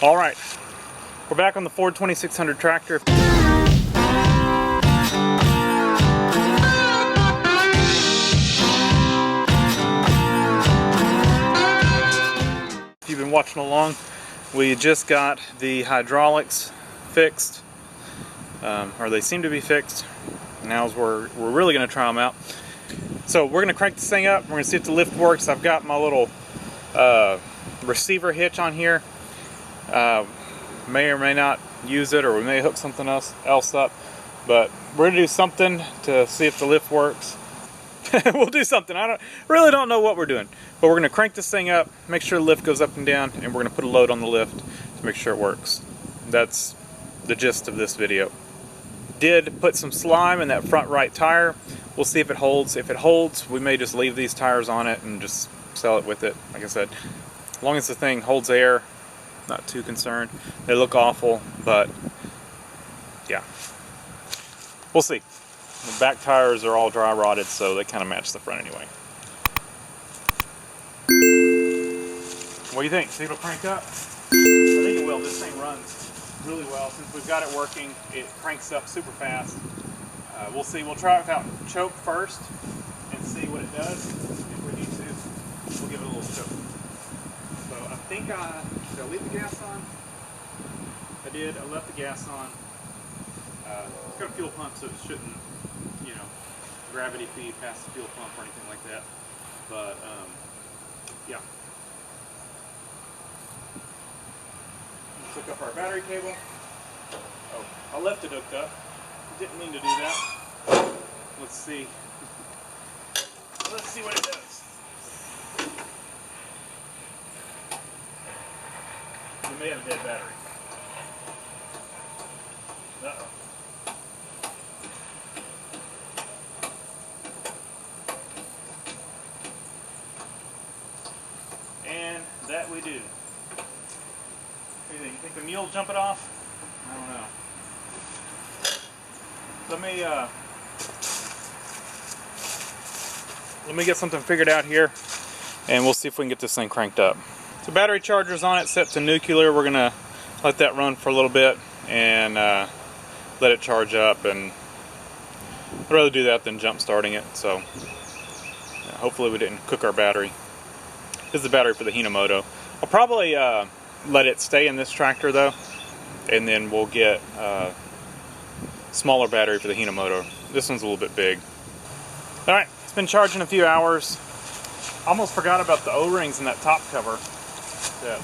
All right, we're back on the Ford 2600 tractor. If you've been watching along, we just got the hydraulics fixed, or they seem to be fixed. Now we're really going to try them out. So we're going to crank this thing up. We're going to see if the lift works. I've got my little receiver hitch on here. May or may not use it, or we may hook something else up, but we're going to do something to see if the lift works. We'll do something. I really don't know what we're doing, but we're going to crank this thing up, make sure the lift goes up and down, and we're going to put a load on the lift to make sure it works. That's the gist of this video. Did put some slime in that front right tire. We'll see if it holds. If it holds, we may just leave these tires on it and just sell it with it. Like I said, as long as the thing holds air, not too concerned. They look awful, but yeah, we'll see. The back tires are all dry rotted, so they kind of match the front anyway. What do you think? See if it'll crank up? I think it will. This thing runs really well. Since we've got it working, it cranks up super fast. We'll see. We'll try it without choke first and see what it does. If we need to, we'll give it a little choke. So I think did I leave the gas on? I did. I left the gas on. It's got a fuel pump, so it shouldn't, you know, gravity feed past the fuel pump or anything like that. But yeah. Let's hook up our battery cable. Oh, I left it hooked up. Didn't mean to do that. Let's see. Let's see what it does. We may have a dead battery. Uh-oh. And that we do. What do you think? You think the mule will jump it off? I don't know. Let me get something figured out here, and we'll see if we can get this thing cranked up. So battery charger's on it, set to nuclear. We're gonna let that run for a little bit and let it charge up, and I'd rather do that than jump starting it. So hopefully we didn't cook our battery. This is the battery for the Hinomoto. I'll probably let it stay in this tractor though, and then we'll get smaller battery for the Hinomoto. This one's a little bit big. All right, it's been charging a few hours. Almost forgot about the O-rings in that top cover. The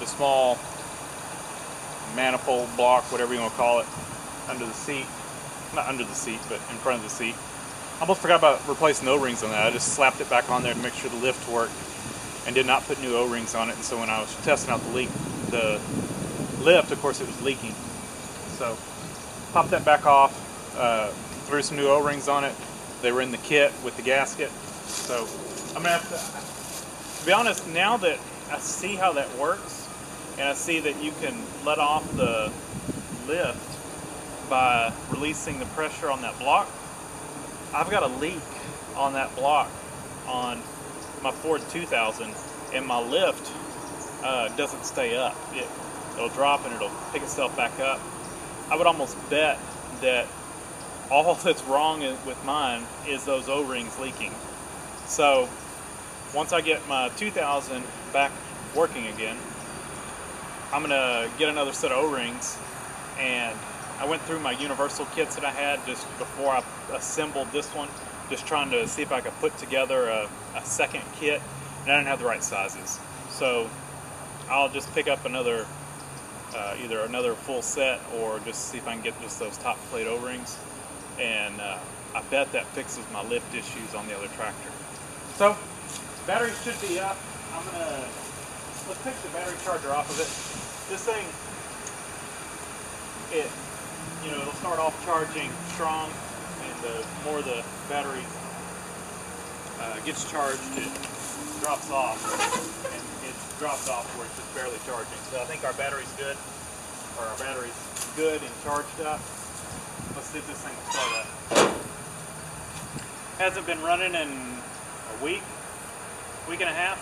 small manifold block, whatever you want to call it, under the seat. Not under the seat, but in front of the seat. Almost forgot about replacing O-rings on that. I just slapped it back on there to make sure the lift worked and did not put new O-rings on it. And so when I was testing out the lift, of course it was leaking. So popped that back off, threw some new O-rings on it. They were in the kit with the gasket. So I'm gonna have to be honest, now that I see how that works, and I see that you can let off the lift by releasing the pressure on that block, I've got a leak on that block on my Ford 2000, and my lift doesn't stay up. It'll drop and it'll pick itself back up. I would almost bet that all that's wrong with mine is those O-rings leaking. So once I get my 2000 back working again, I'm gonna get another set of O-rings, and I went through my universal kits that I had just before I assembled this one, just trying to see if I could put together a second kit, and I didn't have the right sizes. So I'll just pick up another either another full set, or just see if I can get just those top plate O-rings, and I bet that fixes my lift issues on the other tractor. So battery should be up. Let's take the battery charger off of it. This thing, it'll start off charging strong, and the more the battery gets charged, it drops off, and it drops off where it's just barely charging. So I think our battery's good, or our battery's good and charged up. Let's see if this thing will start up. Hasn't been running in week and a half.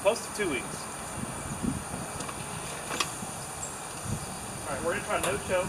Close to 2 weeks. All right, we're gonna try no choke.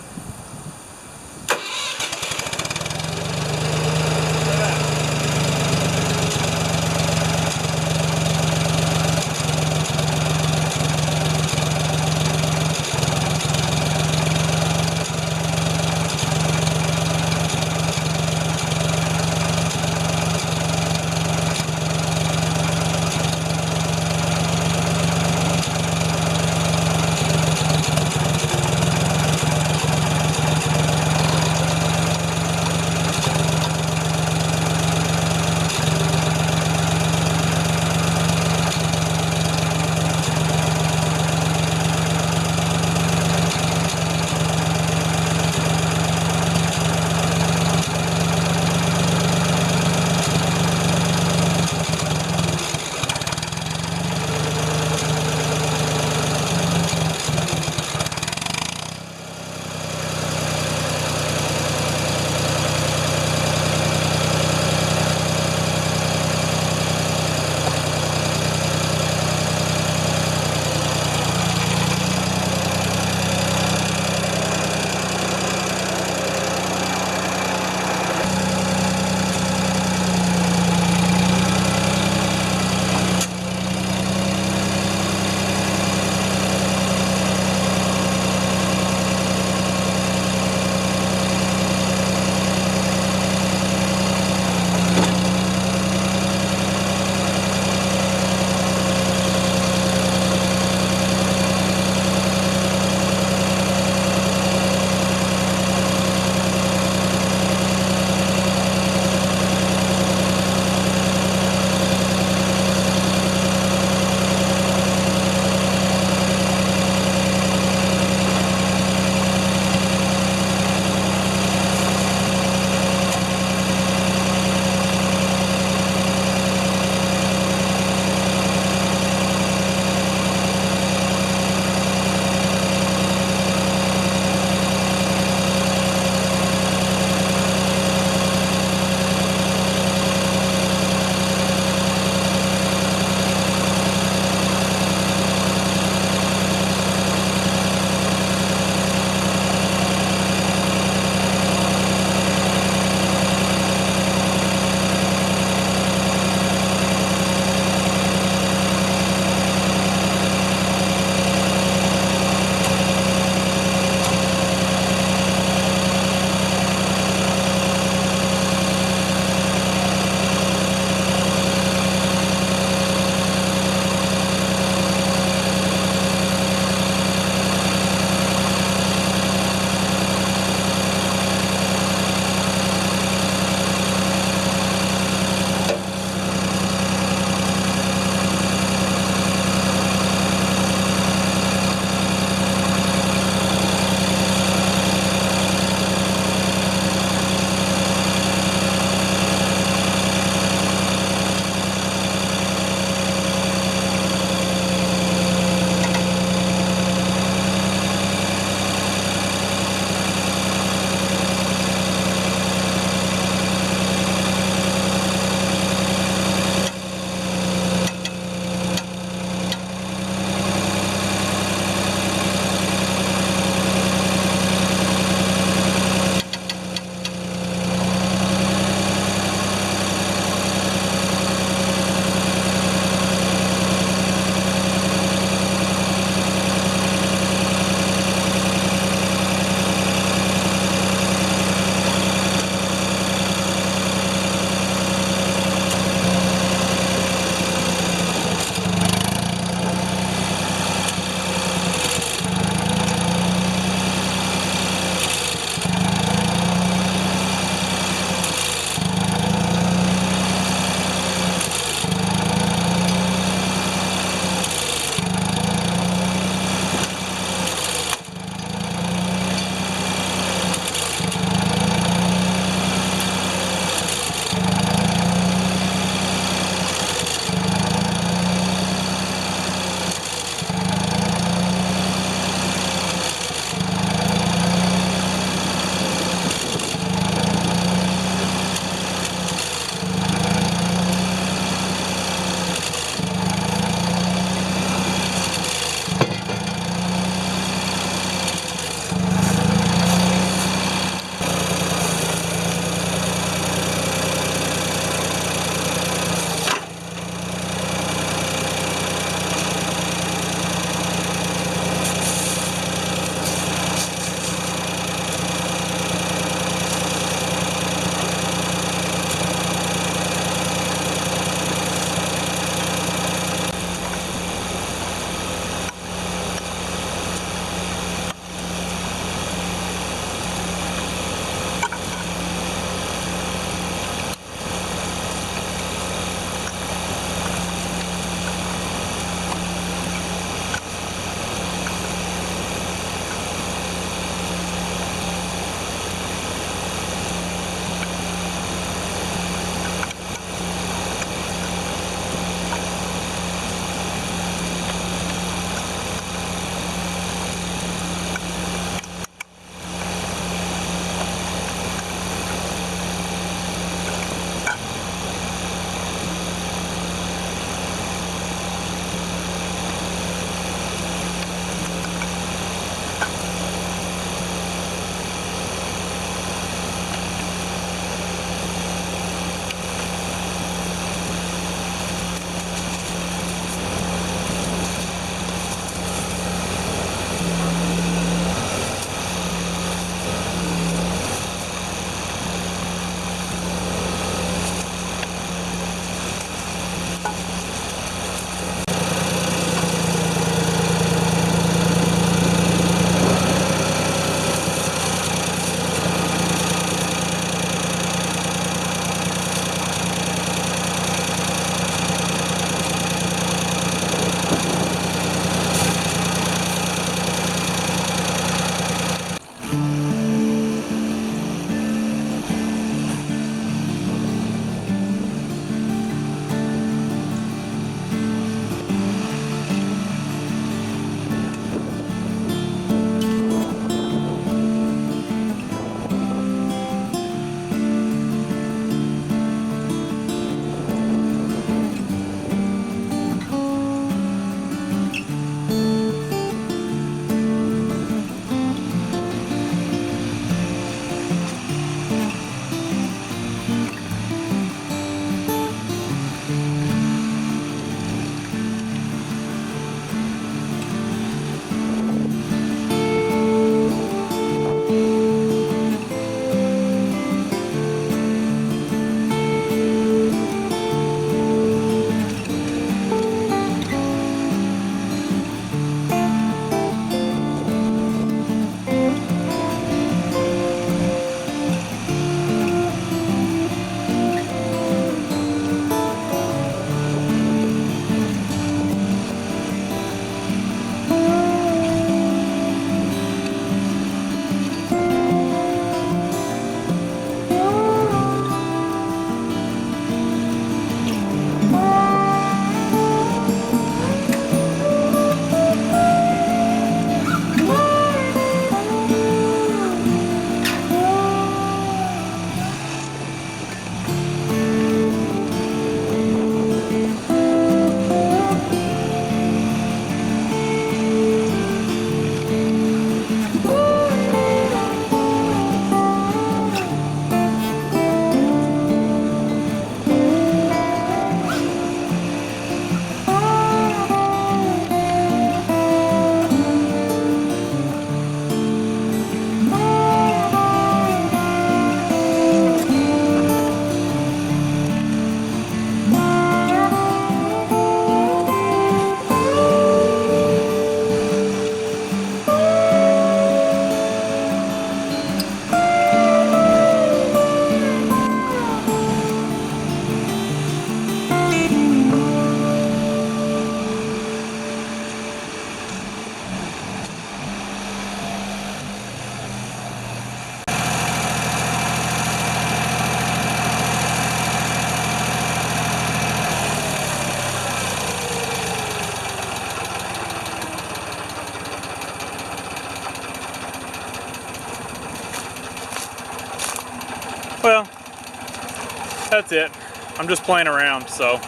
that's it. I'm just playing around, so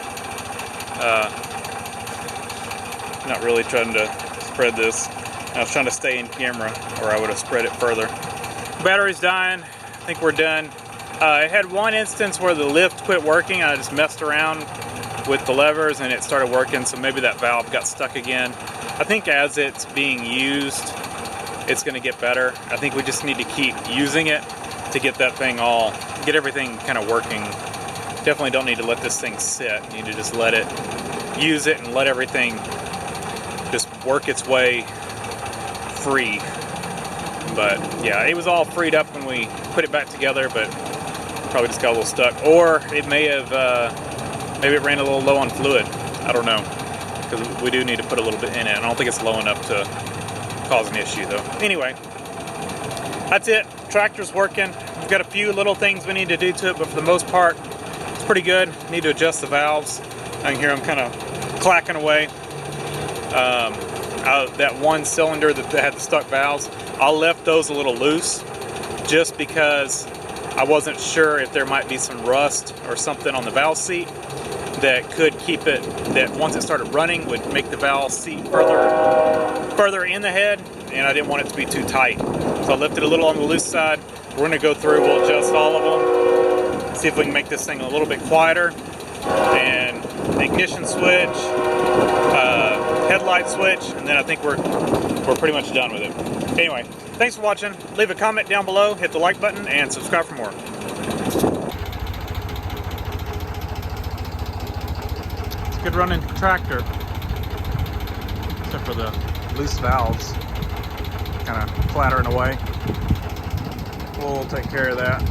not really trying to spread this. I was trying to stay in camera, or I would have spread it further. Battery's dying. I think we're done. I had one instance where the lift quit working. I just messed around with the levers and it started working, so maybe that valve got stuck again. I think as it's being used, it's going to get better. I think we just need to keep using it to get that thing get everything kind of working. Definitely don't need to let this thing sit. You need to just let it, use it, and let everything just work its way free. But yeah, it was all freed up when we put it back together, but probably just got a little stuck. Or it may have, maybe it ran a little low on fluid. I don't know, because we do need to put a little bit in it. I don't think it's low enough to cause an issue though. Anyway, that's it. Tractor's working. We've got a few little things we need to do to it, but for the most part, it's pretty good. Need to adjust the valves. I can hear them kind of clacking away. That one cylinder that had the stuck valves, I left those a little loose just because I wasn't sure if there might be some rust or something on the valve seat that could keep it, that once it started running would make the valve seat further in the head, and I didn't want it to be too tight. So I left it a little on the loose side. We're going to go through, we'll adjust all of them, see if we can make this thing a little bit quieter, and the ignition switch, headlight switch, and then I think we're pretty much done with it. Anyway, thanks for watching. Leave a comment down below, hit the like button, and subscribe for more. It's a good running tractor, except for the loose valves kind of clattering away. We'll take care of that.